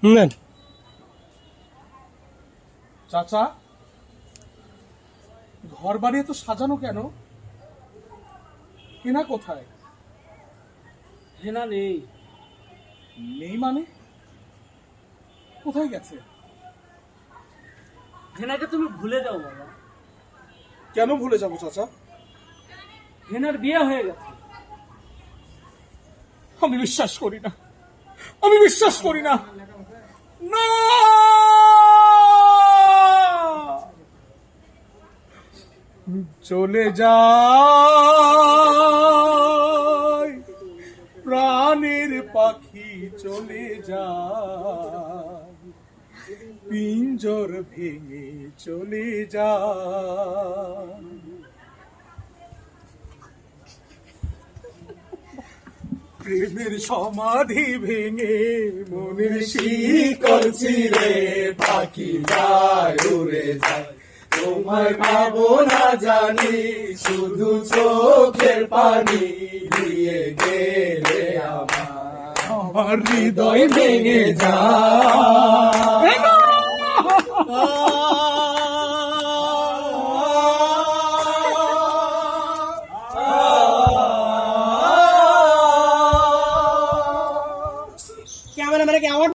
নেন। চাচা, ঘর বাড়ি এত সাজানো কেন? হেনা কোথায়? হেনা নেই। নেই মানে? কোথায় গেছে? হেনাকে তুমি ভুলে যাও বাবা। কেন ভুলে যাবো চাচা? হেনার বিয়ে হয়ে গেছে। আমি বিশ্বাস করি না, আমি বিশ্বাস করি না। না, চলে যায় প্রাণের পাখি, চলে যায় পিঞ্জর ভেঙে, চলে যায়। প্রেমের সমাধি ভেঙে মনের শিকল ছিঁড়ে পাখি যায়, উড়ে যায়। তোমায় পাবো না জানি, শুধু চোখের পানি দিয়ে গেলে আমার হৃদয় ভেঙে যায়।